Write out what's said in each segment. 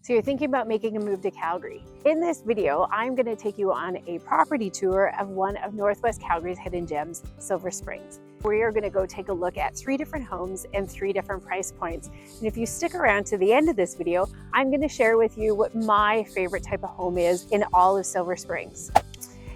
So you're thinking about making a move to Calgary. In this video, I'm going to take you on a property tour of one of Northwest Calgary's hidden gems, Silver Springs. We are going to go take a look at 3 different homes and 3 different price points. And if you stick around to the end of this video, I'm going to share with you what my favorite type of home is in all of Silver Springs.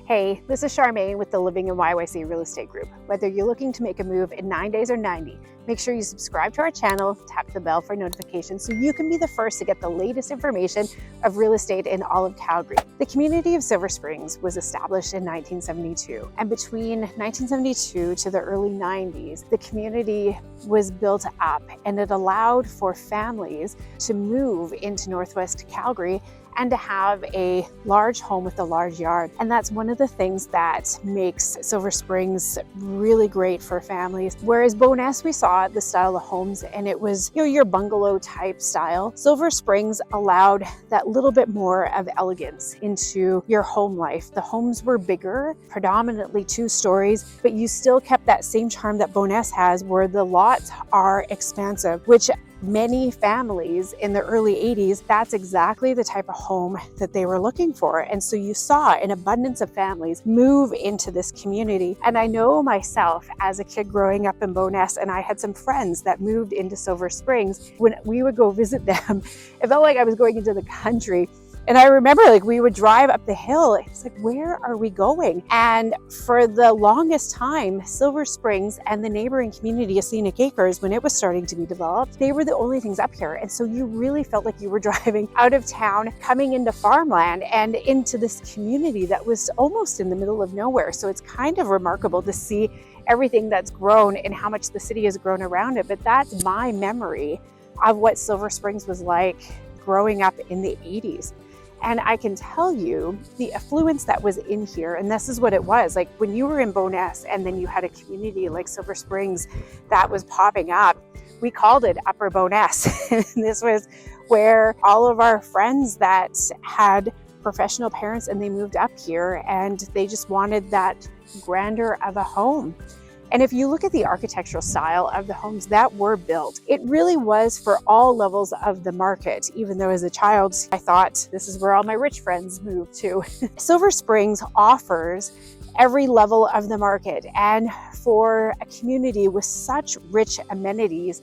Hey, this is Charmaine with the Living in YYC Real Estate Group. Whether you're looking to make a move in 9 days or 90, make sure you subscribe to our channel, tap the bell for notifications so you can be the first to get the latest information of real estate in all of Calgary. The community of Silver Springs was established in 1972, and between 1972 to the early 90s, the community was built up and it allowed for families to move into Northwest Calgary and to have a large home with a large yard. And that's one of the things that makes Silver Springs really great for families. Whereas Bowness, we saw the style of homes and it was, your bungalow type style. Silver Springs allowed that little bit more of elegance into your home life. The homes were bigger, predominantly 2 stories, but you still kept that same charm that Bowness has, where the lots are expansive, which many families in the early 80s, that's exactly the type of home that they were looking for. And so you saw an abundance of families move into this community. And I know myself as a kid growing up in Bowness, and I had some friends that moved into Silver Springs. When we would go visit them, it felt like I was going into the country. And I remember we would drive up the hill. It's like, where are we going? And for the longest time, Silver Springs and the neighboring community of Scenic Acres, when it was starting to be developed, they were the only things up here. And so you really felt like you were driving out of town, coming into farmland and into this community that was almost in the middle of nowhere. So it's kind of remarkable to see everything that's grown and how much the city has grown around it. But that's my memory of what Silver Springs was like growing up in the 80s. And I can tell you the affluence that was in here, and this is what it was like when you were in Bowness and then you had a community like Silver Springs that was popping up. We called it Upper Bowness. This was where all of our friends that had professional parents and they moved up here and they just wanted that grandeur of a home. And if you look at the architectural style of the homes that were built, it really was for all levels of the market. Even though as a child, I thought this is where all my rich friends moved to. Silver Springs offers every level of the market. And for a community with such rich amenities,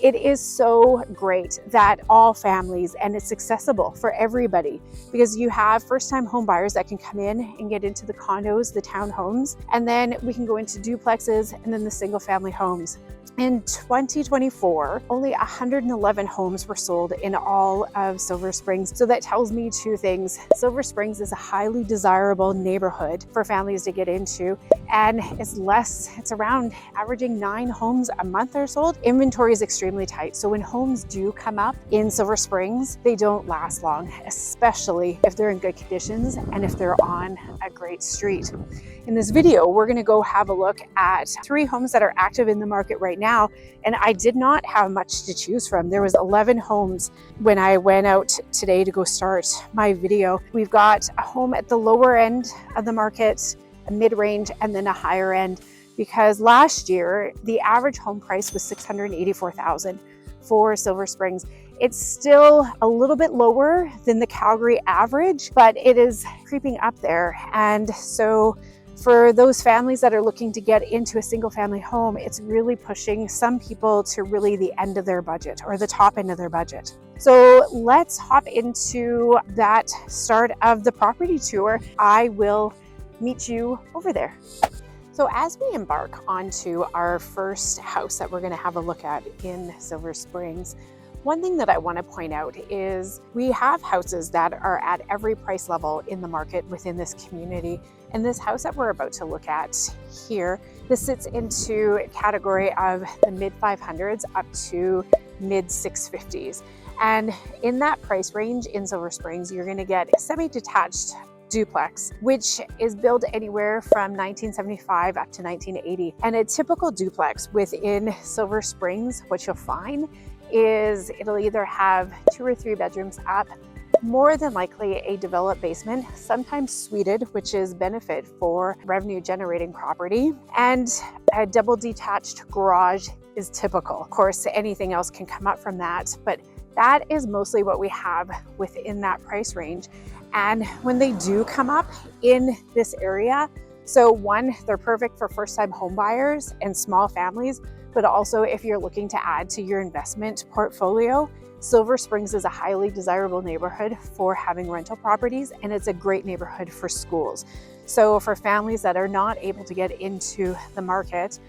it is so great that all families, and it's accessible for everybody, because you have first-time home buyers that can come in and get into the condos, the townhomes, and then we can go into duplexes and then the single-family homes. In 2024, only 111 homes were sold in all of Silver Springs. So that tells me 2 things. Silver Springs is a highly desirable neighborhood for families to get into, and it's around averaging 9 homes a month are sold. Inventory is extremely tight. So when homes do come up in Silver Springs, they don't last long, especially if they're in good conditions and if they're on a great street. In this video, we're going to go have a look at 3 homes that are active in the market right now. And I did not have much to choose from. There was 11 homes when I went out today to go start my video. We've got a home at the lower end of the market, a mid-range, and then a higher end, because last year the average home price was $684,000 for Silver Springs. It's still a little bit lower than the Calgary average, but it is creeping up there. And so for those families that are looking to get into a single family home, it's really pushing some people to really the end of their budget or the top end of their budget. So let's hop into that start of the property tour. I will meet you over there. So as we embark onto our first house that we're going to have a look at in Silver Springs, one thing that I want to point out is we have houses that are at every price level in the market within this community. And this house that we're about to look at here, this sits into a category of the mid 500s up to mid 650s. And in that price range in Silver Springs, you're going to get a semi-detached duplex, which is built anywhere from 1975 up to 1980. And a typical duplex within Silver Springs, what you'll find is it'll either have 2 or 3 bedrooms up, more than likely a developed basement, sometimes suited, which is benefit for revenue generating property, and a double detached garage is typical. Of course, anything else can come up from that, but That is mostly what we have within that price range. And when they do come up in this area, so one, they're perfect for first-time home buyers and small families, but also if you're looking to add to your investment portfolio. Silver Springs is a highly desirable neighborhood for having rental properties, and it's a great neighborhood for schools. So for families that are not able to get into the market,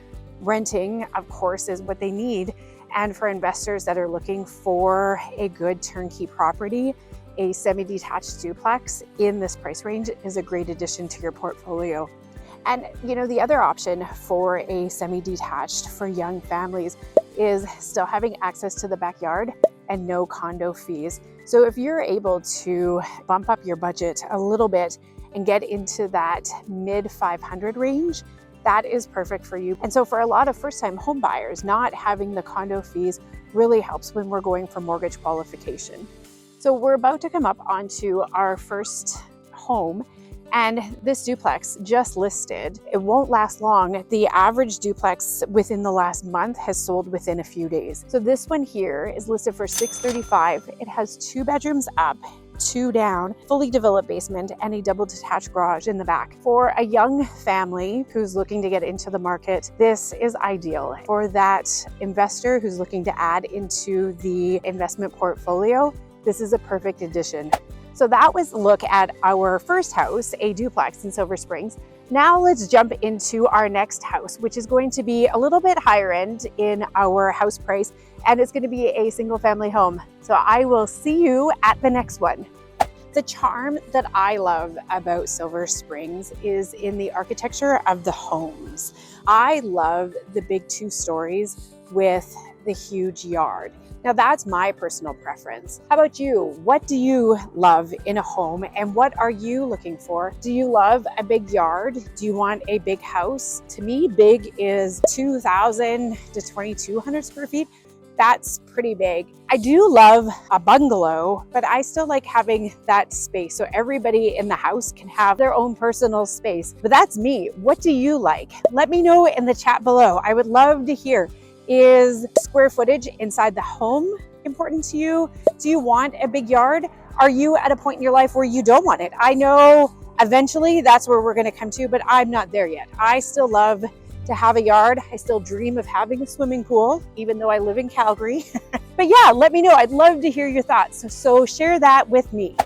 renting, of course, is what they need. And for investors that are looking for a good turnkey property, a semi-detached duplex in this price range is a great addition to your portfolio. And you know, the other option for a semi-detached for young families is still having access to the backyard and no condo fees. So if you're able to bump up your budget a little bit and get into that mid 500 range, that is perfect for you. And so for a lot of first-time home buyers, not having the condo fees really helps when we're going for mortgage qualification. So we're about to come up onto our first home, and this duplex just listed. It won't last long. The average duplex within the last month has sold within a few days. So this one here is listed for $635. It has 2 bedrooms up, 2 down, fully developed basement, and a double detached garage in the back. For a young family who's looking to get into the market, this is ideal. For that investor who's looking to add into the investment portfolio, this is a perfect addition. So that was a look at our first house, a duplex in Silver Springs. Now let's jump into our next house, which is going to be a little bit higher end in our house price, and it's going to be a single family home. So I will see you at the next one. The charm that I love about Silver Springs is in the architecture of the homes. I love the big 2 stories with the huge yard. Now that's my personal preference. How about you? What do you love in a home, and what are you looking for? Do you love a big yard? Do you want a big house? To me, big is 2,000 to 2,200 square feet. That's pretty big. I do love a bungalow, but I still like having that space so everybody in the house can have their own personal space. But that's me. What do you like? Let me know in the chat below. I would love to hear. Is square footage inside the home important to you? Do you want a big yard? Are you at a point in your life where you don't want it? I know eventually that's where we're going to come to, but I'm not there yet. I still love to have a yard. I still dream of having a swimming pool, even though I live in Calgary. But yeah, let me know. I'd love to hear your thoughts. So share that with me.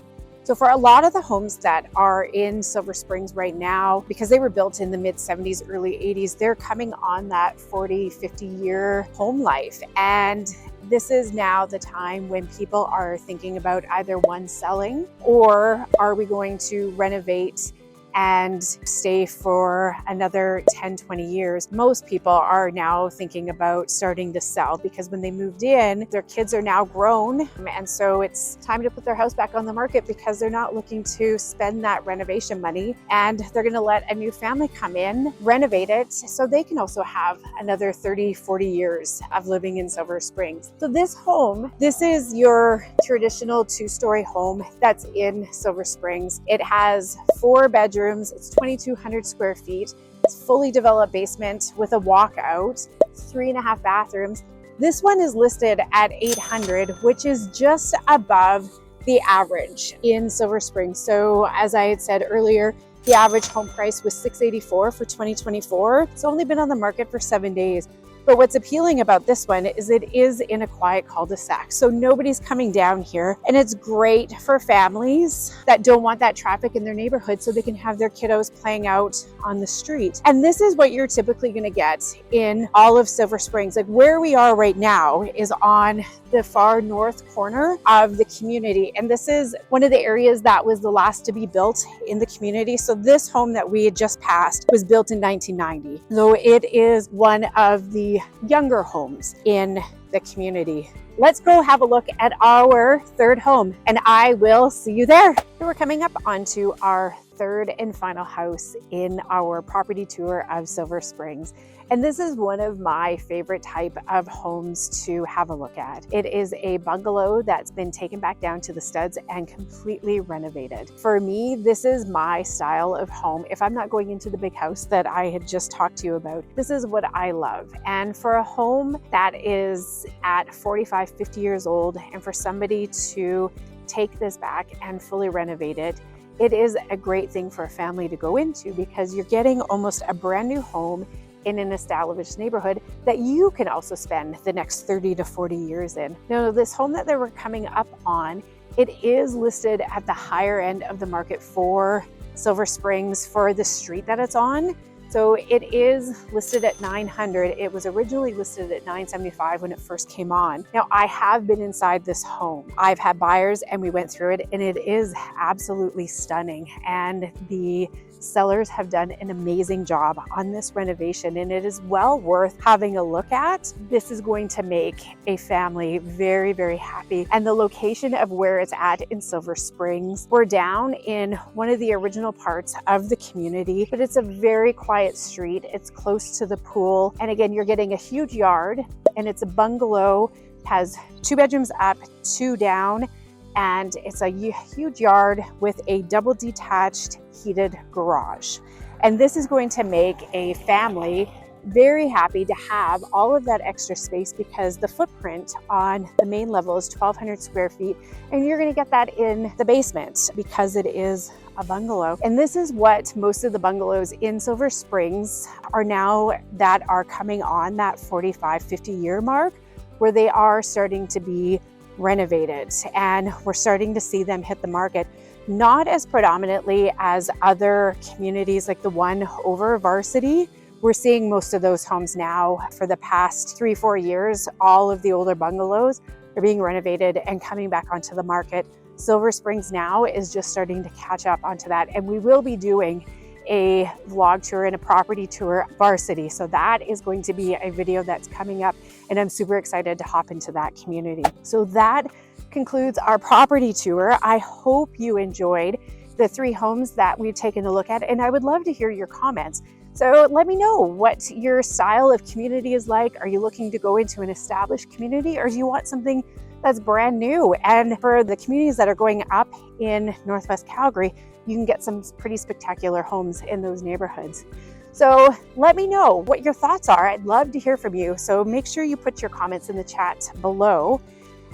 So for a lot of the homes that are in Silver Springs right now, because they were built in the mid 70s, early 80s, they're coming on that 40, 50-year home life. And this is now the time when people are thinking about either one, selling, or are we going to renovate and stay for another 10, 20 years. Most people are now thinking about starting to sell because when they moved in, their kids are now grown. And so it's time to put their house back on the market because they're not looking to spend that renovation money. And they're going to let a new family come in, renovate it, so they can also have another 30, 40 years of living in Silver Springs. So this home, this is your traditional 2-story home that's in Silver Springs. It has 4 bedrooms. It's 2,200 square feet. It's fully developed basement with a walkout, 3.5 bathrooms. This one is listed at $800, which is just above the average in Silver Springs. So as I had said earlier, the average home price was $684 for 2024. It's only been on the market for 7 days. But what's appealing about this one is it is in a quiet cul-de-sac. So nobody's coming down here, and it's great for families that don't want that traffic in their neighborhood so they can have their kiddos playing out on the street. And this is what you're typically going to get in all of Silver Springs. Like where we are right now is on the far north corner of the community. And this is one of the areas that was the last to be built in the community. So this home that we had just passed was built in 1990. So it is one of the younger homes in the community. Let's go have a look at our third home, and I will see you there. So we're coming up onto our third and final house in our property tour of Silver Springs. And this is one of my favorite type of homes to have a look at. It is a bungalow that's been taken back down to the studs and completely renovated. For me, this is my style of home. If I'm not going into the big house that I had just talked to you about, this is what I love. And for a home that is at 45, 50 years old, and for somebody to take this back and fully renovate it, it is a great thing for a family to go into because you're getting almost a brand new home in an established neighborhood that you can also spend the next 30 to 40 years in. Now, this home that they were coming up on, it is listed at the higher end of the market for Silver Springs for the street that it's on. So it is listed at $900. It was originally listed at $975 when it first came on. Now, I have been inside this home. I've had buyers and we went through it, and it is absolutely stunning. And the sellers have done an amazing job on this renovation, and it is well worth having a look at. This is going to make a family very, very happy. And the location of where it's at in Silver Springs, we're down in one of the original parts of the community, but it's a very quiet street. It's close to the pool. And again, you're getting a huge yard, and it's a bungalow, has 2 bedrooms up, 2 down, and it's a huge yard with a double detached heated garage. And this is going to make a family very happy to have all of that extra space because the footprint on the main level is 1,200 square feet, and you're going to get that in the basement because it is a bungalow. And this is what most of the bungalows in Silver Springs are now that are coming on that 45, 50 year mark, where they are starting to be renovated, and we're starting to see them hit the market. Not as predominantly as other communities like the one over Varsity. We're seeing most of those homes now for the past 3-4 years. All of the older bungalows are being renovated and coming back onto the market. Silver Springs now is just starting to catch up onto that, and we will be doing a vlog tour and a property tour of Varsity. So that is going to be a video that's coming up, and I'm super excited to hop into that community. So that concludes our property tour. I hope you enjoyed the 3 homes that we've taken a look at, and I would love to hear your comments. So let me know what your style of community is like. Are you looking to go into an established community, or do you want something that's brand new? And for the communities that are going up in Northwest Calgary, you can get some pretty spectacular homes in those neighborhoods. So let me know what your thoughts are. I'd love to hear from you. So make sure you put your comments in the chat below.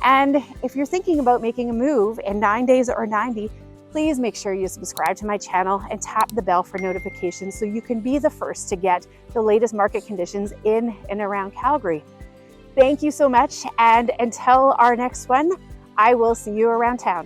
And if you're thinking about making a move in 9 days or 90, please make sure you subscribe to my channel and tap the bell for notifications so you can be the first to get the latest market conditions in and around Calgary. Thank you so much. And until our next one, I will see you around town.